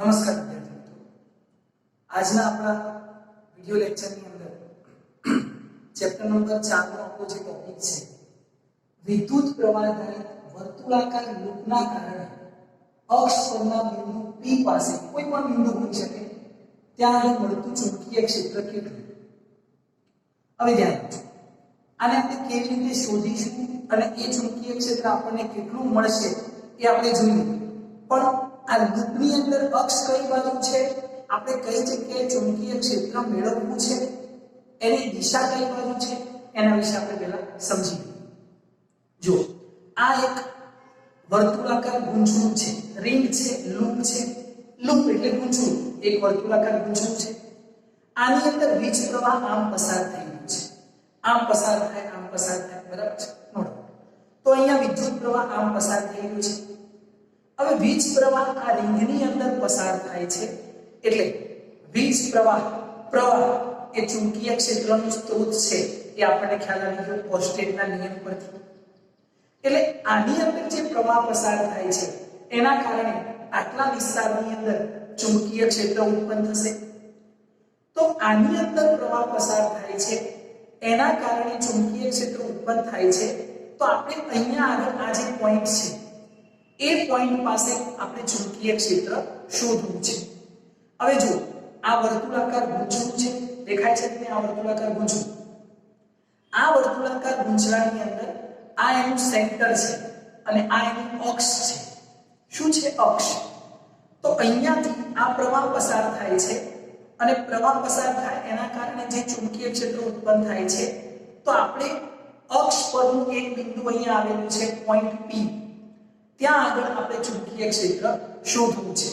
નમસ્કાર વિદ્યાર્થી મિત્રો, આજના આપણા વિડિયો લેક્ચરની અંદર ચેપ્ટર નંબર 4 નો આપણો જે ટોપિક છે વિદ્યુત પ્રવાહ ધરાવતી વર્તુળાકાર લૂપના કારણે અક્ષ પરના બિંદુ P પાસે કોઈ પણ બિંદુ હોઈ શકે ત્યાં આગળ મળતું ચુંબકીય ક્ષેત્ર કેટલું. હવે ધ્યાન આપજો, આને આપણે કેવી રીતે શોધીશું અને એ ચુંબકીય ક્ષેત્ર આપણને કેટલું મળશે એ આપણે જોઈએ. પણ આ લૂપની અંદર અક્ષ કઈ બાજુ છે, આપણે કઈ જગ્યાએ ચુંબકીય ક્ષેત્ર મેળવવું છે, એની દિશા કઈ બાજુ છે, એના વિશે આપણે પહેલા સમજી લઈએ. જો આ એક વર્તુળાકાર ગૂંચળું છે, રિંગ છે, લૂપ છે. લૂપ એટલે ગૂંચળું, એક વર્તુળાકાર ગૂંચળું છે. આની અંદર વીજ પ્રવાહ આમ પસાર થઈ રહ્યો છે, આમ પસાર થાય, આમ પસાર થાય, બરાબર છે. નોંધો તો અહીંયા વિદ્યુત પ્રવાહ આમ પસાર થઈ રહ્યો છે. હવે વીજ પ્રવાહ આ રિંગની અંદર પસાર થાય છે એટલે વીજ પ્રવાહ એ ચુંબકીય ક્ષેત્રનો સ્ત્રોત છે એ આપણને ખ્યાલ આવી ગયો ઓર્સ્ટેડના નિયમ પરથી. એટલે આની અંદર જે પ્રવાહ પસાર થાય છે એના કારણે આટલા વિસ્તારની અંદર ચુંબકીય ક્ષેત્ર ઉત્પન્ન થશે. તો આની અંદર પ્રવાહ પસાર થાય છે એના કારણે ચુંબકીય ક્ષેત્ર ઉત્પન્ન થાય છે. તો આપણે અહીંયા આગળ આ જે પોઈન્ટ છે એ પોઈન્ટ પાસે આપણે ચુંબકીય ક્ષેત્ર શોધવું છે. હવે જો આ વર્તુળાકાર ગૂંચળું છે, દેખાય છે કે આ વર્તુળાકાર ગૂંચળું, આ વર્તુળાકાર ગૂંચળાની અંદર આ એનું સેન્ટર છે અને આ એનું અક્ષ છે. શું છે? અક્ષ. તો અહીંયાથી આ પ્રવાહ પસાર થાય છે અને પ્રવાહ પસાર થાય એના કારણે જે ચુંબકીય ક્ષેત્ર ઉત્પન્ન થાય છે. તો આપણે અક્ષ પરનું એક બિંદુ અહીંયા આવેલું છે પોઈન્ટ P, ત્યાં આગળ આપણે ચુંબકીય ક્ષેત્ર શોધવું છે.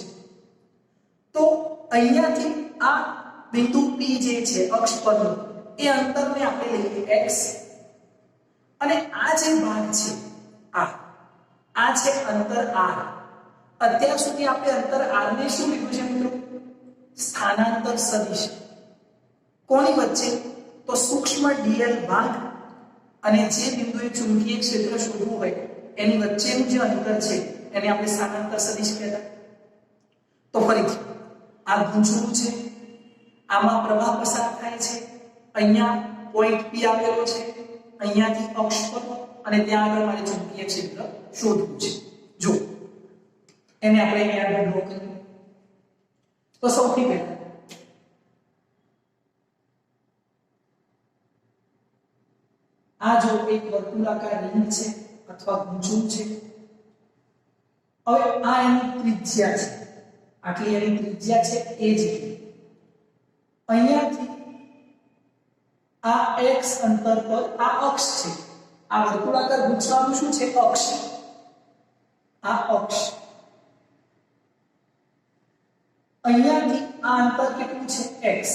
તો અહીંયાથી આ બિંદુ P જે છે અક્ષ પરનું એ અંતરને આપણે લઈએ x અને આ જે ભાગ છે આ છે અંતર r. અત્યાર સુધી આપણે અંતર r ને શું લીધું છે મિત્રો? સ્થાનાંતર સદિશ. કોની વચ્ચે? તો સૂક્ષ્મ dl ભાગ અને જે બિંદુએ ચુંબકીય ક્ષેત્ર શોધવું હોય એની વચ્ચેનું જે અંતર છે એને આપણે સ્થાનાંતર સદિશ કહેતા. તો ફરીથી આ ગૂંચળું છે, આમાં પ્રવાહ પસાર થાય છે, અહીંયા પોઈન્ટ P આવેલો છે, અહીંયાથી અક્ષ પર અને ત્યાં આગળ મારે ચુંબકીય ક્ષેત્ર શોધવું છે. જો એને આપણે અહીંયા આગળ ડ્રો કરીએ તો સૌથી પહેલા આ જો એક વર્તુળાકાર રિંગ છે અથવા ગૂંચળું છે. હવે આ એની ત્રિજ્યા છે, આટલી એની ત્રિજ્યા છે એ જ અહીંયાથી આ x અંતર પર આ અક્ષ છે. આ વર્તુળાકાર ગૂંચળાનું શું છે? અક્ષ. આ અક્ષ અહીંયાથી આ અંતર કેટલું છે? x.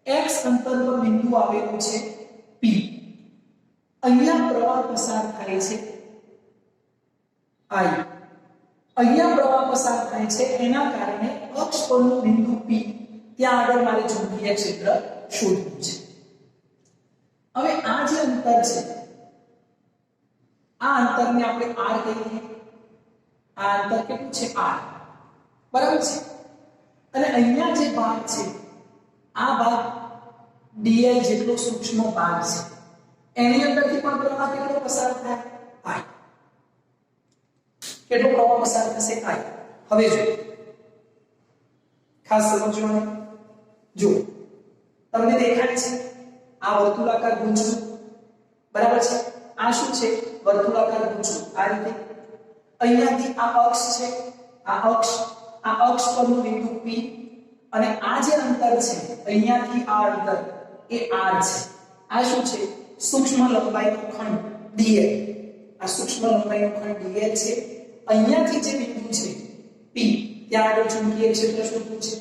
x અંતર પર બિંદુ આવેલું છે P. અહીંયા પ્રવાહ પસાર થાય છે I. અહીંયા પ્રવાહ પસાર થાય છે એના કારણે અક્ષ પરનું બિંદુ P ત્યાં આગળ મારે ચુંબકીય ક્ષેત્ર શોધવું છે. હવે આ જે અંતર છે આ અંતરને આપણે r કહીએ. આ અંતર કેટલું છે? r. બરાબર છે. અને અહીંયા જે ભાગ છે આ ભાગ dl જેટલો સૂક્ષ્મ ભાગ છે એની અંદરથી પણ પ્રવાહ કેટલો પસાર થાય? I. કેટલો પ્રવાહ પસાર થશે? I. હવે જો ખાસ સમજવાનું, જો તમને દેખાય છે આ વર્તુળાકાર ગૂંચળું, બરાબર છે. આ શું છે? વર્તુળાકાર ગૂંચળું. આ રીતે અહીંયાથી આ અક્ષ છે, આ અક્ષ પરનું બિંદુ P અને આ જે અંતર છે અહીંયાથી આ અંતર એ r છે. આ શું છે? સૂક્ષ્મ લંબાઈનો ખંડ dl. આ સૂક્ષ્મ લંબાઈનો ખંડ dl છે. અહીંયાથી જે બિંદુ છે P ત્યાં આગળ ચુંબકીય ક્ષેત્ર શોધવું છે.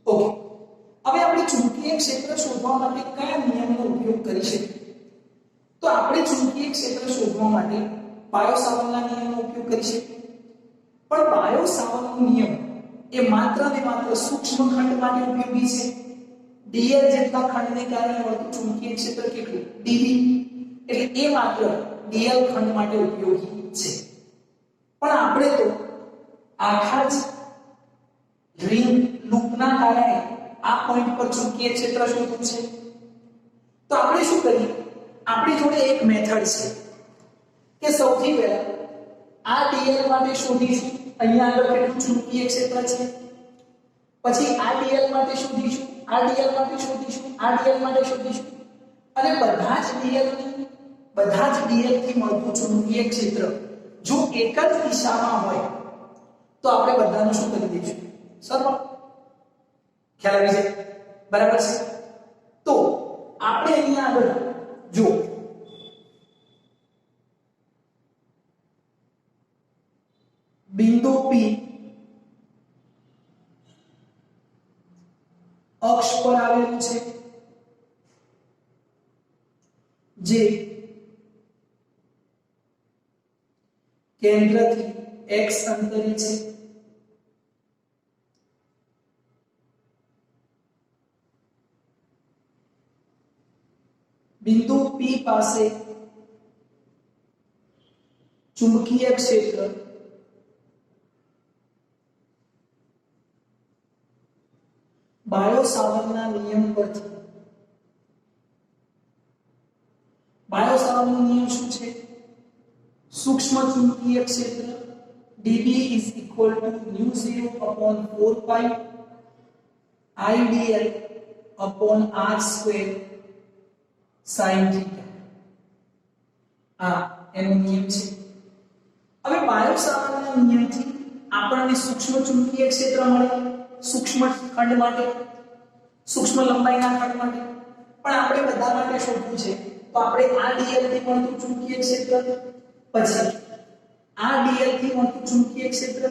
ઓકે, હવે આપણે ચુંબકીય ક્ષેત્ર શોધવા માટે કયા નિયમનો ઉપયોગ કરી શકીએ? તો આપણે ચુંબકીય ક્ષેત્ર શોધવા માટે બાયો-સાવર્ટના નિયમનો ઉપયોગ કરી શકીએ. પણ બાયો-સાવર્ટનો નિયમ એ માત્ર ને માત્ર સૂક્ષ્મ ખંડ માટે ઉપયોગી છે. dl જેટલા ખંડને કારણે મળતું ચુંબકીય ક્ષેત્ર કેટલું? dv. એટલે એ માત્ર dl ખંડ માટે ઉપયોગી છે. પણ આપણે તો આખા જ કારણે આ પોઈન્ટ પર ચુંબકીય ક્ષેત્ર શોધવું છે તો આપણે શું કરીએ આપણી જોડે એક મેથડ છે કે સૌથી પહેલા આ dl માટે શોધીશું અહીંયા આગળ કેટલું ચુંબકીય ક્ષેત્ર છે પછી આ dl માટે શોધીશું આ dl માટે શોધીશું આ dl માટે શોધીશું અને બધા જ dl થી મળતું ચુંબકીય ક્ષેત્ર જો એક જ દિશામાં હોય તો આપણે બધાનું શું કરી દઈશું સરળ ખ્યાલ આવી જાય બરાબર છે તો આપણે અહીંયા આગળ જો બિંદુ P અક્ષ પર આવેલું છે જે કેન્દ્રથી x અંતરે છે બિંદુ P પાસે ચુંબકીય ક્ષેત્ર બાયો-સાવર્ટના નિયમ પરથી બાયો-સાવર્ટનો નિયમ શું છે સૂક્ષ્મ ચુંબકીય ક્ષેત્ર dB is equal to nu 0 upon 4 pi I dl upon r square sin theta આ એનો નિયમ છે હવે બાયો-સાવર્ટના નિયમથી આપણને સૂક્ષ્મ ચુંબકીય ક્ષેત્ર મળે સૂક્ષ્મ ખંડ માટે સૂક્ષ્મ લંબાઈના ખંડ માટે પણ આપણે બધા માટે શોધવું છે તો આપણે આ dl થી મળતું ચુંબકીય ક્ષેત્ર પછી આ dl થી મળતું ચુંબકીય ક્ષેત્ર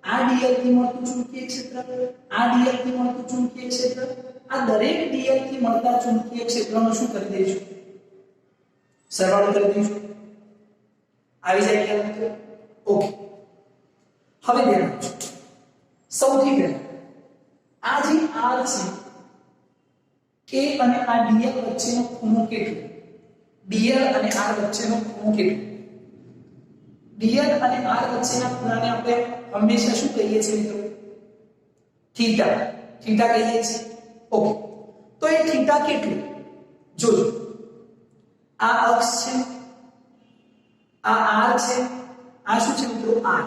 આ dl થી મળતું ચુંબકીય ક્ષેત્ર આ dl થી મળતું ચુંબકીય ક્ષેત્ર આ દરેક dl થી મળતા ચુંબકીય ક્ષેત્રનો શું કરી દઈશું સરવાળો કરી દઈશું આવી જાય ખ્યાલ મિત્રો ઓકે હવે ધ્યાન આપજો સૌથી પહેલા આ જે r છે k અને આ dl વચ્ચેનો ખૂણો કેટલો dl અને r વચ્ચેનો ખૂણો કેટલો dl અને r વચ્ચેના ખૂણાને આપણે હંમેશા શું કહીએ છીએ મિત્રો થીટા થીટા કહીએ છીએ ઓકે તો એ થીટા કેટલું જોજો આ અક્ષ છે આ r છે આ શું છે મિત્રો r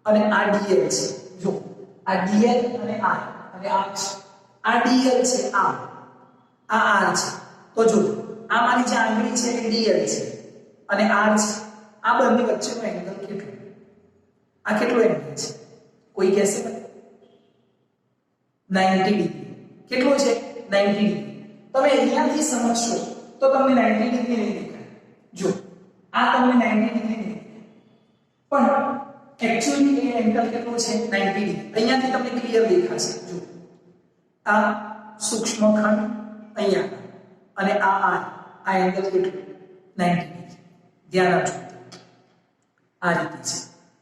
અને આ dl છે જો આ dl અને r અને આ અક્ષ આ dl છે આ r છે તો જો આ મારી જે આંગળી છે એ dl છે અને r છે આ બંને વચ્ચેનો એંગલ કેટલો આ કેટલો એંગલ છે કોઈ કહેશે 90 ડિગ્રી કેટલો છે 90 ડિગ્રી તમે અહીંયાથી સમજશો તો તમને 90 ડિગ્રી નહીં દેખાય જો આ તમને 90 ડિગ્રી નહીં દેખાય પણ एक्चुअली ये एंगल કેટલો છે 90 ડિગ્રી અહીંયાથી તમને ક્લિયર દેખાશે જો આ સૂક્ષ્મ ખંડ અહીંયા અને આ એંગલ કેટલો 90 ડિગ્રી ધ્યાન આપજો આ રીતે છે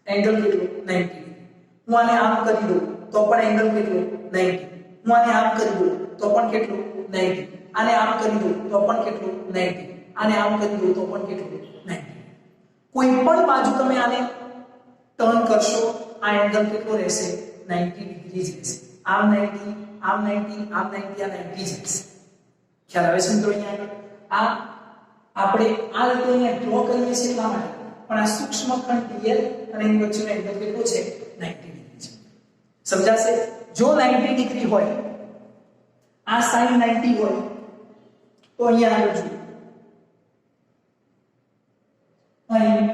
એંગલ કેટલો 90 ડિગ્રી હું આને આમ કરી દઉં તો પણ એંગલ કેટલો 90 હું આને આમ કરી દઉં તો પણ કેટલો 90 આને આમ કરી દઉં તો પણ કેટલો 90 આને આમ કરી દઉં તો પણ કેટલો 90 કોઈ પણ બાજુ તમે આને ટર્ન કરશો આ એંગલ કેટલો રહેશે 90 ડિગ્રી રહેશે આમ 90 આમ 90 આમ 90 આ 90 રહેશે ખ્યાલ આવે છે મિત્રો અહીંયા આ આપણે આ રીતે અહીંયા ડ્રો કરીએ છીએ એટલા માટે પણ આ સૂક્ષ્મ ખંડ dl અને એની વચ્ચેનો એંગલ કેટલો છે 90 ડિગ્રી છે સમજાશે જો 90 ડિગ્રી હોય આ sin 90 હોય તો અહીંયા આગળ જુઓ અહીં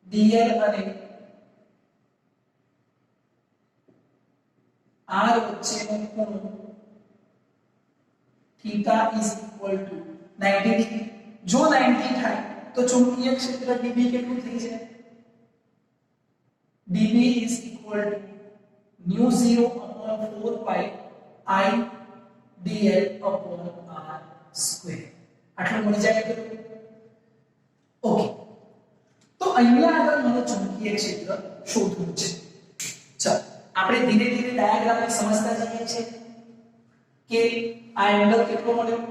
dl અને r વચ્ચેનો ખૂણો theta is equal to 90 degree જો 90 થાય તો ચુંબકીય ક્ષેત્ર dB કેટલું થઈ જાય dB is equal to nu 0 upon 4 pi I dl upon r square આટલું મળી જાય તો ઓકે તો અહીંયા આગળ મને ચુંબકીય ક્ષેત્ર શોધવું છે ચાલો આપણે ધીરે ધીરે ડાયાગ્રામ સમજતા જઈએ છીએ કે આ એંગલ કેટલો મળ્યો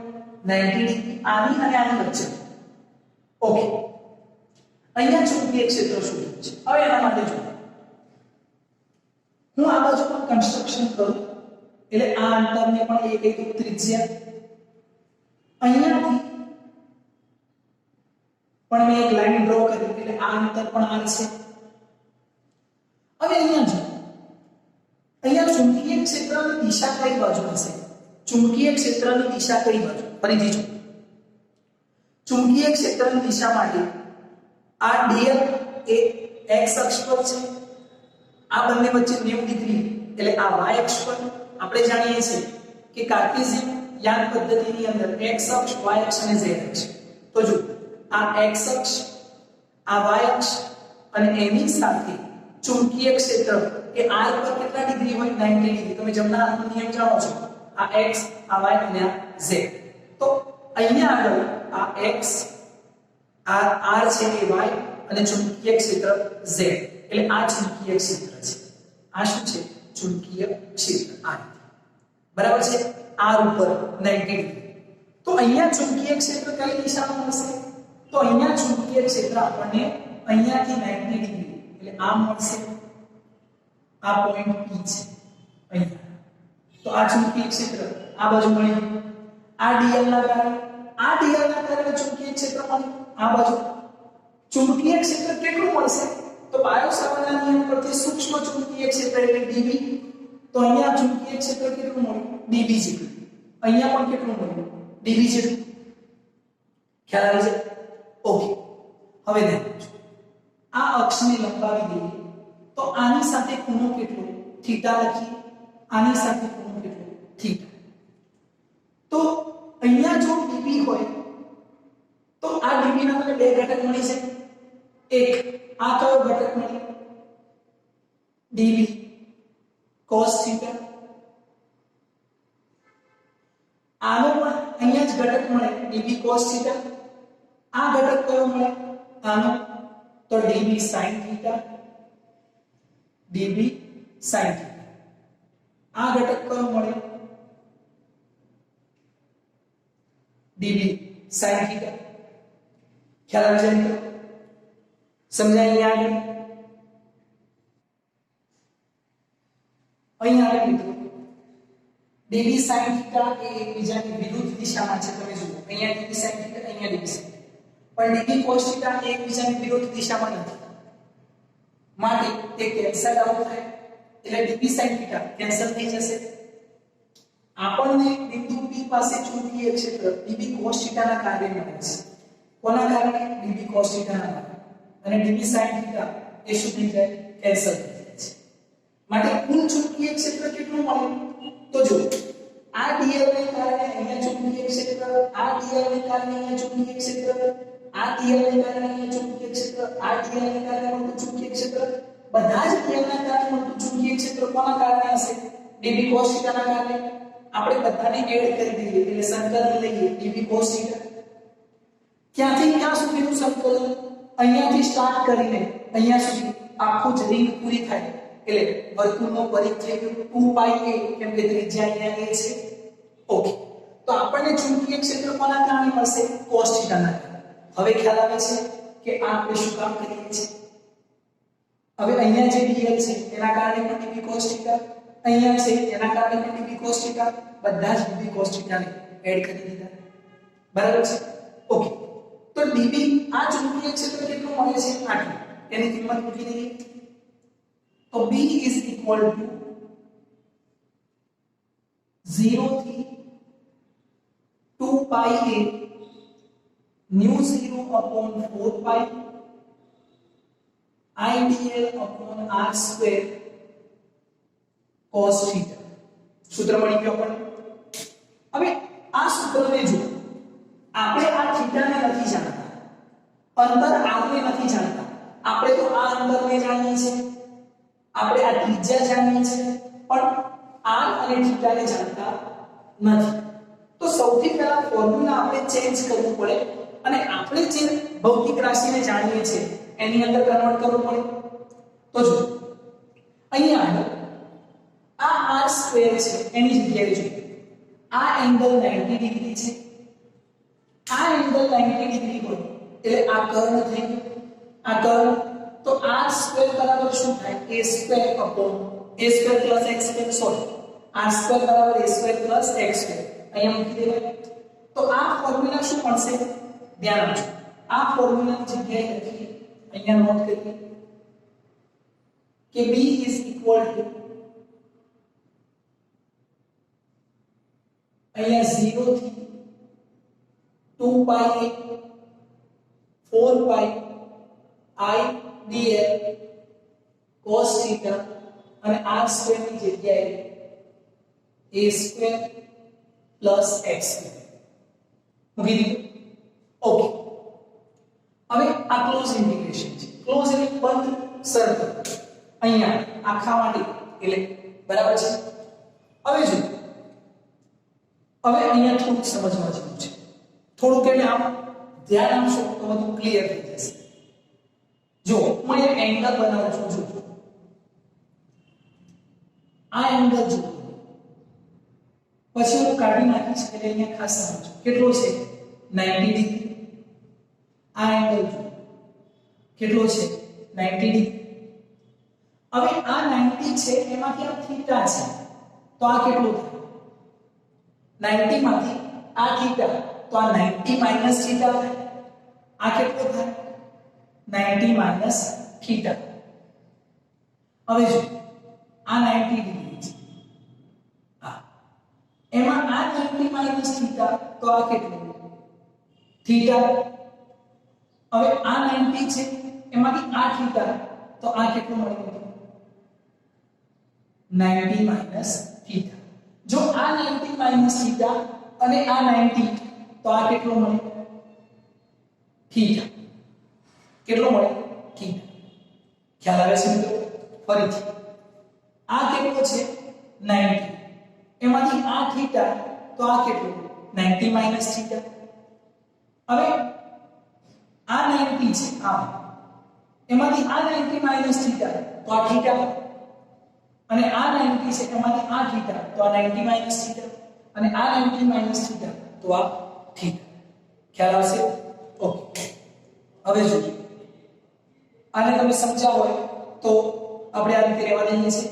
90 ડિગ્રી આની અને આની વચ્ચે ઓકે અહીંયા ચુંબકીય ક્ષેત્ર શોધવું છે હવે એના માટે જો હું આ બાજુ પણ કન્સ્ટ્રક્શન કરું એટલે આ અંતરને પણ એક એક ત્રિજ્યા અહીંયાથી પણ મેં એક લાઈન ડ્રો કરી એટલે આ અંતર પણ r છે. હવે અહીંયા જો અહીંયા ચુંબકીય ક્ષેત્રની દિશા કઈ બાજુ હશે? ચુંબકીય ક્ષેત્રની દિશા કઈ બાજુ? ફરીથી જો ચુંબકીય ક્ષેત્રની દિશા માટે આ dl એ x અક્ષ પર છે, આ બંને વચ્ચે 90 ડિગ્રી એટલે આ y અક્ષ પર. આપણે જાણીએ છીએ કે કાર્ટેશિયન યાન પદ્ધતિની અંદર x અક્ષ, y અક્ષ અને z અક્ષ. તો જો આ x અક્ષ, આ y અક્ષ અને એની સાથે ચુંબકીય ક્ષેત્ર એ r પર કેટલા ડિગ્રી હોય? 90 ડિગ્રી. તમે જમનાનો નિયમ જાણો છો, આ x, આ y અને આ z. તો અહીંયા આગળ આ x, આ r છે એ y અને ચુંબકીય ક્ષેત્ર z એટલે આ ચુંબકીય ક્ષેત્ર છે. આ શું છે? ચુંબકીય ક્ષેત્ર આ. બરાબર છે? r ઉપર 90 ડિગ્રી. તો અહીંયા ચુંબકીય ક્ષેત્ર કઈ દિશામાં મળશે? તો અહીંયા ચુંબકીય ક્ષેત્ર આપણને અહીંયાથી 90 ડિગ્રી એટલે આ મળશે. આ પોઈન્ટ P છે અહીંયા. તો આ ચુંબકીય ક્ષેત્ર આ બાજુ મળ્યું. આ dl ના કારણે ચુંબકીય ક્ષેત્ર મળ્યું આ બાજુ. ચુંબકીય ક્ષેત્ર કેટલું મળશે? તો બાયો સાવર્ટના નિયમ પરથી સૂક્ષ્મ ચુંબકીય ક્ષેત્ર એટલે dB. તો અહીંયા ચુંબકીય ક્ષેત્ર કેટલું મળ્યું? dB જેટલું. અહીંયા પણ કેટલું મળ્યું? dB જેટલું. ખ્યાલ આવે છે? ઓકે. હવે ધ્યાન આ અક્ષને લંબાવી દઈએ તો આની સાથે ખૂણો કેટલો? થીટા લખીએ. આની સાથે ખૂણો કેટલો? થીટા. તો અહીંયા જો dB હોય તો આ dB ના મને બે ઘટક મળી છે. એક આ કયો ઘટક મળે? dB cos theta. આનો પણ અહીંયા જ ઘટક મળે dB cos થીટા. આ ઘટક કયો મળે? આનો તો dB sin theta. dB sin theta. આ ઘટક કયો મળે? dB sin theta. ખ્યાલ આવી જાય મિત્રો? સમજાય? અહીંયા આગળ મિત્રો dB sin થીટા એ એકબીજાની વિરુદ્ધ દિશામાં છે. તમે જુઓ અહીંયા dB sin થીટા, અહીંયા dB sin થીટા. પણ dB cos થીટા એ એકબીજાની વિરુદ્ધ દિશામાં નથી, માટે તે કેન્સલ આઉટ થાય એટલે dB sin થીટા કેન્સલ થઈ જશે. આપણને બિંદુ P પાસે ચુંબકીય ક્ષેત્ર dB cos થીટા ના કારણે મળે છે. કોના કારણે? dB cos થીટા ના કારણે. અને dB sin થીટા એ શું થઈ જાય? કેન્સલ થઈ જાય છે. માટે કુલ ચુંબકીય ક્ષેત્ર કેટલું મળે? તો જો આ dl ને કારણે અહીંયા ચુંબકીય ક્ષેત્ર, આ dl ને કારણે અહીંયા ચુંબકીય ક્ષેત્ર, આ dl ને કારણે અહીંયા ચુંબકીય ક્ષેત્ર, આ dl ને કારણે મળતું ચુંબકીય ક્ષેત્ર, બધા જ dl ના કારણે મળતું ચુંબકીય ક્ષેત્ર કોના કારણે હશે? dB cos થીટા ના કારણે. આપણે બધાને એડ કરી દઈએ એટલે સંકલન લઈએ dB cos થીટા. ક્યાંથી ક્યાં સુધીનું સંકલન? અહીંયાથી સ્ટાર્ટ કરીને અહીંયા સુધી આખું જ રિંગ પૂરી થાય એટલે વર્તુળનો પરિઘ થઈ ગયો 2πa કેમ કે ત્રિજ્યા અહીંયા a છે. ઓકે. તો આપણને ચુંબકીય ક્ષેત્ર કોના કારણે મળશે? cos થીટા ના કારણે. હવે ખ્યાલ આવે છે કે આ આપણે શું કામ કરીએ છીએ? હવે અહીંયા જે dl છે એના કારણે પણ dB cos થીટા, અહીંયા છે એના કારણે પણ dB cos થીટા, બધા જ dB cos થીટા ને એડ કરી દીધા. બરાબર છે? ઓકે. તો dB આ ચુંબકીય ક્ષેત્ર કેટલું મળે છે? આટલું. એની કિંમત મૂકી દઈએ તો B is equal to 0 થી 2πa nu 0 upon 4π idl upon r square cos theta. સૂત્ર મળી ગયું આપણને. હવે આ સૂત્રને જો આપણે આ થીટાને નથી જાણતા, અંતર r ને નથી જાણતા. આપણે તો આ અંતરને જાણીએ છીએ, આપણે આ ત્રિજ્યા જાણીએ છીએ, પણ r અને થીટા ને જાણતા નથી. તો સૌથી પહેલા ફોર્મ્યુલા આપણે ચેન્જ કરવું પડે અને આપણે જે ભૌતિક રાશિને જાણીએ છીએ એની અંદર કન્વર્ટ કરવું પડે. તો જો અહીંયા આગળ આ r સ્ક્વેર છે એની જગ્યાએ જો આ એંગલ 90 ડિગ્રી છે, આ એંગલ 90 ડિગ્રી હોય એટલે આ કર્ણ થઈ ગયું, આ કર્ણ. તો r સ્ક્વેર બરાબર શું થાય? a square upon a square plus x square sorry r square બરાબર a square plus x square અહીંયા મૂકી દેવાય તો આ ફોર્મ્યુલા શું મળશે ધ્યાન આપજો આ ફોર્મ્યુલાની જગ્યાએ લખીએ અહીંયા નોટ કરીએ કે b is equal to અહીંયા 0 થી 2 pi a 4 pi I dl cos theta અને r સ્ક્વેર ની જગ્યાએ a square plus x square મૂકી દીધું ઓકે હવે આ ક્લોઝ ઇન્ટિગ્રેશન છે ક્લોઝ એટલે બંધ સર્કલ અહીંયા આખા માટે એટલે બરાબર છે હવે જો હવે અહીંયા થોડુંક સમજવા જેવું છે થોડુંક એટલે આમ ધ્યાન આપશો તો બધું ક્લિયર થઈ જશે જો હું એક એંગલ બનાવું છું જો આ એંગલ જો પછી હું કાઢી નાખીશ એટલે અહીંયા ખાસ સમજો કેટલો છે 90 ડિગ્રી આ એંગલ જો કેટલો છે 90 ડિગ્રી હવે આ 90 છે એમાંથી આ થીટા છે તો આ કેટલો થાય 90 માંથી આ થીટા તો આ 90 માઈનસ થીટા થાય આ કેટલો થાય 90 માઈનસ થીટા હવે જો આ 90 ડિગ્રી છે આ એમાં આ 90 માઈનસ થીટા તો આ કેટલું થીટા હવે આ 90 છે એમાંથી આ થીટા તો આ કેટલું મળે 90 માઈનસ થીટા જો આ 90 માઈનસ થીટા અને આ 90 તો આ કેટલો મળે થીટા કેટલો મળે થીટા ખ્યાલ આવે છે મિત્રો ફરીથી આ કેટલો છે 90 એમાંથી આ થીટા તો આ કેટલો 90 માઈનસ થીટા હવે આ 90 છે આ એમાંથી આ 90 માઈનસ થીટા તો આ થીટા અને આ 90 છે એમાંથી આ થીટા તો આ 90 માઈનસ થીટા અને આ 90 માઈનસ થીટા તો આ થીટા ખ્યાલ આવશે ઓકે હવે જો આને તમે સમજાવો હોય તો આપણે આ રીતે રહેવા દઈએ છીએ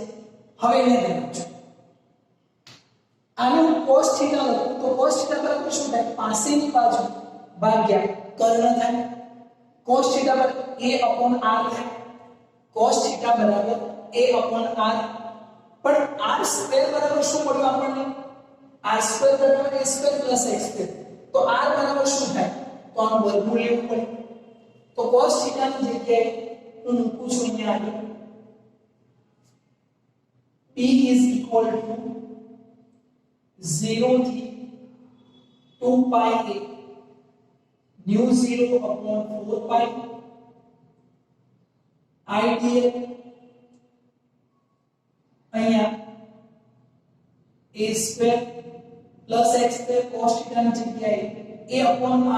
હવે એને ધ્યાન આપજો આનું cos થીટા લખું તો cos થીટા બરાબર શું થાય પાસેની બાજુ ભાગ્યા કર્ણ થાય cos થીટા બરાબર a r થાય cos થીટા બરાબર a r પણ r સ્ક્વેર બરાબર શું મળ્યું આપણને r સ્ક્વેર બરાબર a square plus x square તો r બરાબર શું થાય તો આનું વર્ગમૂળ લેવું પડે તો cos થીટા ની જગ્યાએ હું મૂકું છું અહીંયા આગળ p is equal to 0 થી 2 pi a nu 0 upon 4 pi I dl અહીંયા a square plus x square cos theta ની જગ્યાએ a upon r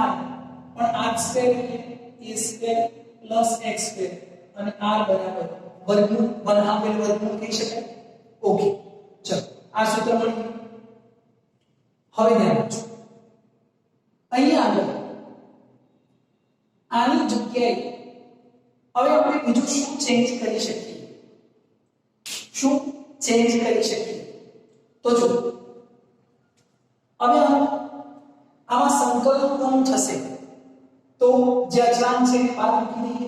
પણ r સ્ક્વેર એટલે a square plus x square અને r બરાબર વર્ગમૂળ 1/2 વર્ગમૂળ કહી શકાય ઓકે ચલો આ સૂત્ર મળ્યું હવે ધ્યાન આપજો અહીંયા આગળ આની જગ્યાએ હવે આપણે બીજું શું ચેન્જ કરી શકીએ શું ચેન્જ કરી શકીએ તો જો હવે આમાં સંકલન કોણ થશે તો જે અચળાંક છે એ બહાર મૂકી દઈએ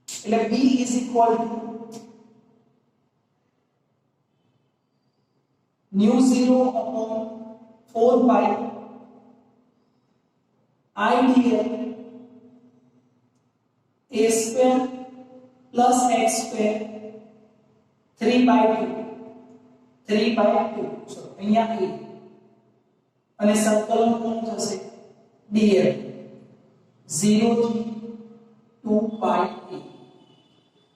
એટલે b is equal to nu 0 upon 4 pi I dl a square plus x square 3/2 so અહીંયા a અને સંકલન કોણ થશે dl 0 થી 2 pi a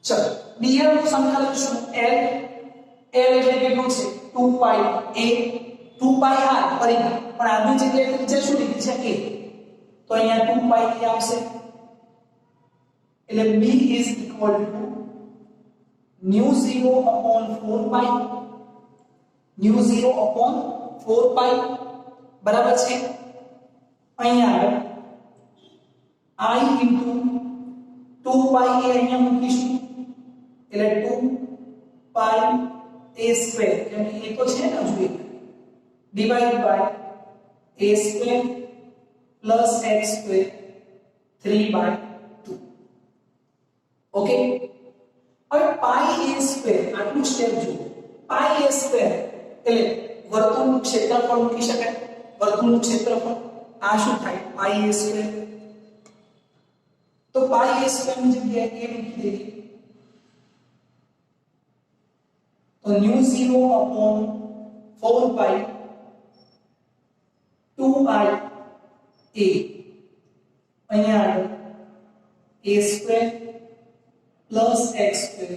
ચલો dl નું સંકલન શું l એટલે કેટલું છે 2 pi a 2 pi r પરિમાણ પણ આની જગ્યાએ ત્રિજ્યા શું લીધી છે a તો અહીંયા 2 pi a આવશે એટલે b is equal to nu 0 upon 4 pi nu 0 upon 4 pi બરાબર છે અહીંયા આગળ I into 2 pi a અહીંયા મૂકીશું એટલે 2 પાઈ a સ્ક્વેર કેમ કે એ તો છે ને હજુ divide by a square plus x square 3/2 okay હવે પાઈ a સ્ક્વેર આટલું સ્ટેપ જુઓ પાઈ a સ્ક્વેર એટલે વર્તુળનું ક્ષેત્રફળ મૂકી શકાય વર્તુળનું ક્ષેત્રફળ આ શું થાય પાઈ a સ્ક્વેર તો પાઈ a સ્ક્વેર ની જગ્યાએ a મૂકી દઈએ તો new 0 upon 4 pi 2i a અહીંયા આગળ a square plus x square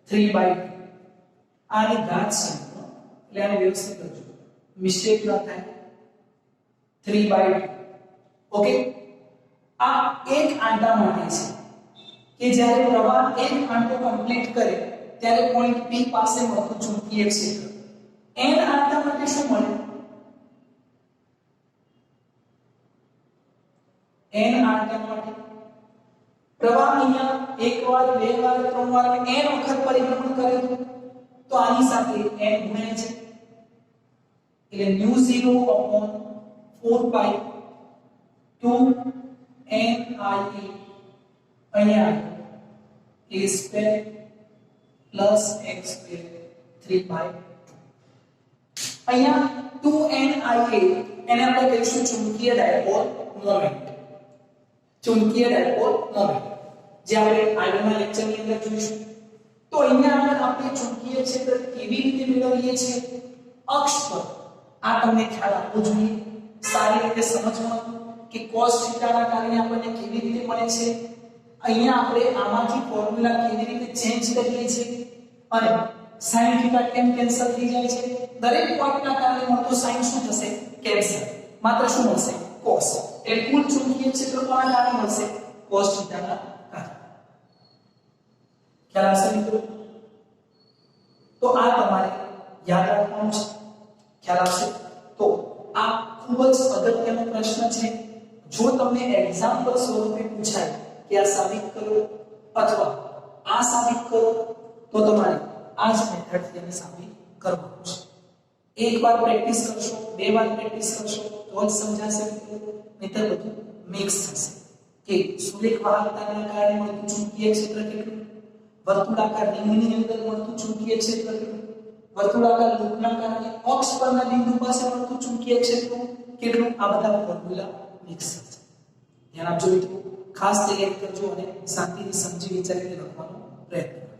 3/2 આની ઘાત છે એટલે આને વ્યવસ્થિત કરજો મિસ્ટેક ન થાય 3/2 ઓકે આ એક આંટા માટે છે કે જ્યારે પ્રવાહ એક આંટો કમ્પ્લીટ કરે ત્યારે પોઈન્ટ P પાસે મળતું ચુંબકીય ક્ષેત્ર n આંટા માટે શું મળે n આંટા માટે પ્રવાહ અહીંયા એક વાર બે વાર ત્રણ વાર n વખત પરિભ્રમણ કરે તો આની સાથે n ગુણ્યા છે એટલે new 0 upon 4 pi 2 n I e અહીંયા a square plus x square 3/2 અહીંયા 2n I a એને આપણે કહીશું ચુંબકીય ડાયપોલ મોમેન્ટ ચુંબકીય ડાયપોલ મોમેન્ટ જે આપણે આગળના લેક્ચરની અંદર જોઈશું તો અહીંયા આગળ આપણે ચુંબકીય ક્ષેત્ર કેવી રીતે મેળવીએ છીએ અક્ષ પર આ તમને ખ્યાલ આપવો જોઈએ સારી રીતે સમજવાનું કે cos θ ના કારણે આપણને કેવી રીતે મળે છે અહીંયા આપણે આમાંથી ફોર્મ્યુલા કેવી રીતે ચેન્જ કરીએ છીએ અને sin θ કેમ કેન્સલ થઈ જાય છે દરેક પોઈન્ટના કારણે મળતો sin શું થશે કેન્સલ માત્ર શું મળશે cos એટલે કુલ ચુંબકીય ક્ષેત્ર કોના કારણે મળશે cos θ ના કારણે ખ્યાલ આવશે મિત્રો તો આ તમારે યાદ રાખવાનું છે ખ્યાલ આવશે તો આ ખૂબ જ અગત્યનો પ્રશ્ન છે જો તમને એક્ઝામ્પલ સ્વરૂપે પૂછાય કે આ સાબિત કરો અથવા આ સાબિત કરો તો તમારે આ જ મેથડ થી એને સાબિત કરવાનું છે એકવાર પ્રેક્ટિસ કરશો બે વાર પ્રેક્ટિસ કરશો તો જ સમજાશે નહીતર બધું મિક્સ થશે કે સુરેખ વાહકતાના કારણે મળતું ચુંબકીય ક્ષેત્ર કેટલું વર્તુળાકાર રિંગની અંદર મળતું ચુંબકીય ક્ષેત્ર કેટલું વર્તુળાકાર લૂપના કારણે અક્ષ પરના બિંદુ પાસે મળતું ચુંબકીય ક્ષેત્ર કેટલું આ બધા ફોર્મ્યુલા મિક્સ થશે ધ્યાન આપજો મિત્રો ખાસ તૈયારી કરજો અને શાંતિથી સમજી વિચારીને લખવાનો પ્રયત્ન